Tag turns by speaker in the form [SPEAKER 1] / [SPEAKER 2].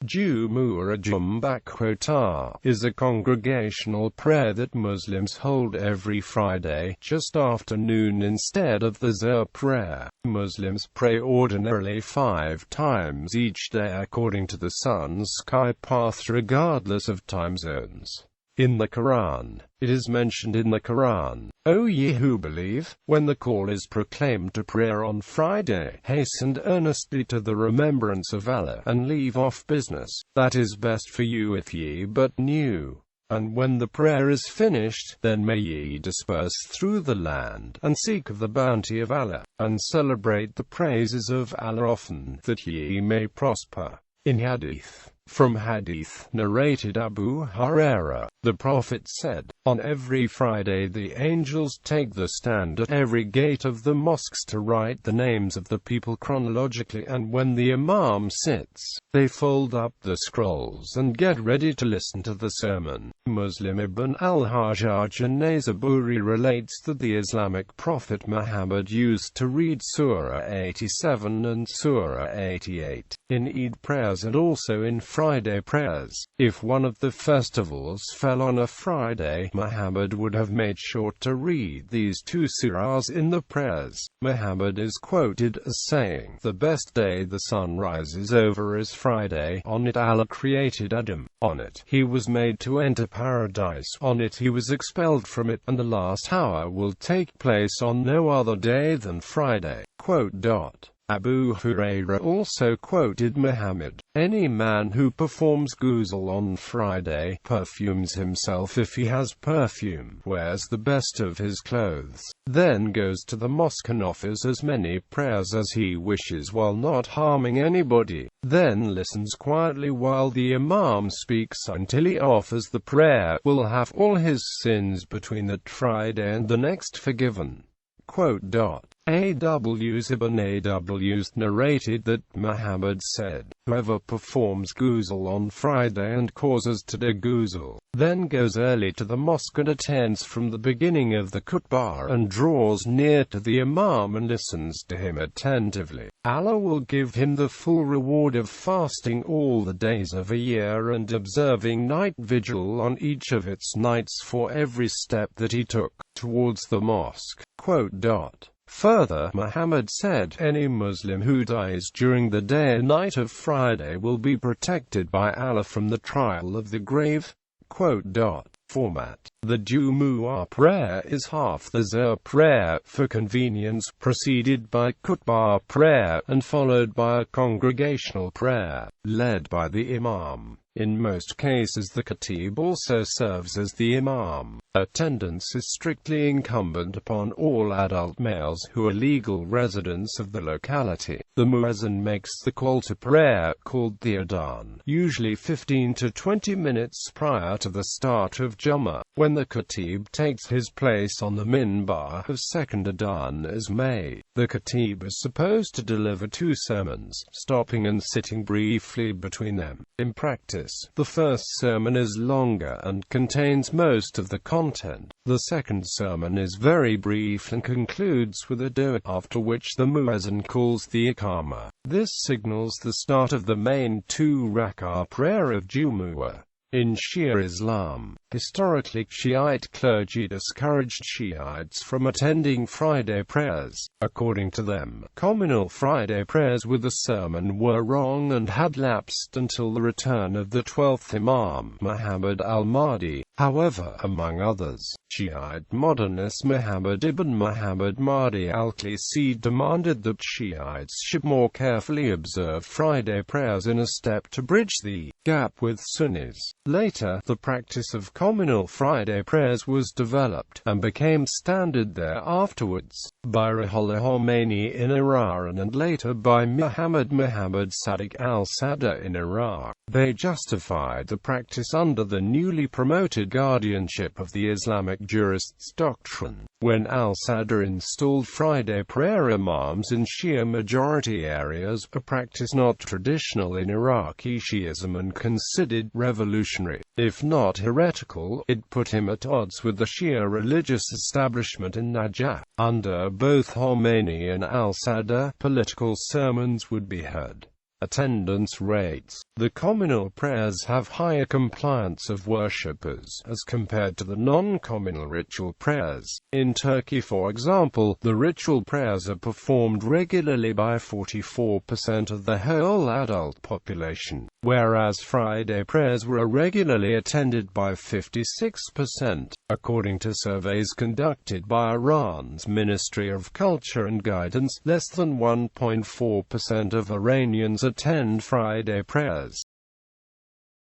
[SPEAKER 1] Jumu'ah is a congregational prayer that Muslims hold every Friday, just after noon instead of the Zuhr prayer. Muslims pray ordinarily 5 times each day according to the sun's sky path regardless of time zones. In the Quran, it is mentioned in the Quran, "O ye who believe, when the call is proclaimed to prayer on Friday, hasten earnestly to the remembrance of Allah, and leave off business. That is best for you if ye but knew. And when the prayer is finished, then may ye disperse through the land, and seek of the bounty of Allah, and celebrate the praises of Allah often, that ye may prosper." In Hadith. From Hadith, narrated Abu Hurairah, the Prophet said, "On every Friday the angels take the stand at every gate of the mosques to write the names of the people chronologically, and when the Imam sits, they fold up the scrolls and get ready to listen to the sermon." Muslim Ibn al-Hajjaj an-Naysaburi relates that the Islamic prophet Muhammad used to read Surah 87 and Surah 88 in Eid prayers and also in Friday prayers. If one of the festivals fell on a Friday, Muhammad would have made sure to read these two surahs in the prayers. Muhammad is quoted as saying, "The best day the sun rises over is Friday. On it Allah created Adam. On it he was made to enter paradise. On it he was expelled from it, and the last hour will take place on no other day than Friday." Abu Hurairah also quoted Muhammad, "Any man who performs ghusl on Friday, perfumes himself if he has perfume, wears the best of his clothes, then goes to the mosque and offers as many prayers as he wishes while not harming anybody, then listens quietly while the Imam speaks until he offers the prayer, will have all his sins between that Friday and the next forgiven." A.W. Ibn A.W. narrated that Muhammad said, "Whoever performs ghusl on Friday and causes to do ghusl, then goes early to the mosque and attends from the beginning of the khutbah and draws near to the Imam and listens to him attentively, Allah will give him the full reward of fasting all the days of a year and observing night vigil on each of its nights for every step that he took towards the mosque." Further, Muhammad said, "Any Muslim who dies during the day and night of Friday will be protected by Allah from the trial of the grave." Format: the Jumu'ah prayer is half the Zuhr prayer, for convenience, preceded by khutbah prayer, and followed by a congregational prayer, led by the Imam. In most cases the Khatib also serves as the Imam. Attendance is strictly incumbent upon all adult males who are legal residents of the locality. The muezzin makes the call to prayer, called the adhan, usually 15 to 20 minutes prior to the start of Jumu'ah. When the Khatib takes his place on the minbar, a second adhan is made. The Khatib is supposed to deliver 2 sermons, stopping and sitting briefly between them. In practice, the first sermon is longer and contains most of the content. The second sermon is very brief and concludes with a dua, after which the muezzin calls the iqamah. This signals the start of the main 2-rak'ah prayer of Jumu'ah. In Shia Islam, historically, Shiite clergy discouraged Shiites from attending Friday prayers. According to them, communal Friday prayers with a sermon were wrong and had lapsed until the return of the 12th Imam, Muhammad al-Mahdi. However, among others, Shiite modernist Muhammad ibn Muhammad Mahdi al-Qisi demanded that Shiites should more carefully observe Friday prayers in a step to bridge the gap with Sunnis. Later, the practice of communal Friday prayers was developed, and became standard there afterwards, by Ruhollah Khomeini in Iran and later by Muhammad Sadiq al-Sadr in Iraq. They justified the practice under the newly promoted guardianship of the Islamic jurists' doctrine. When al-Sadr installed Friday prayer imams in Shia-majority areas, a practice not traditional in Iraqi Shiism and considered revolutionary, if not heretical, it put him at odds with the Shia religious establishment in Najaf. Under both Khomeini and al-Sadr, political sermons would be heard. attendance rates. The communal prayers have higher compliance of worshippers as compared to the non-communal ritual prayers. In Turkey, for example, the ritual prayers are performed regularly by 44% of the whole adult population, whereas Friday prayers were regularly attended by 56%. According to surveys conducted by Iran's Ministry of Culture and Guidance, less than 1.4% of Iranians attend Friday prayers.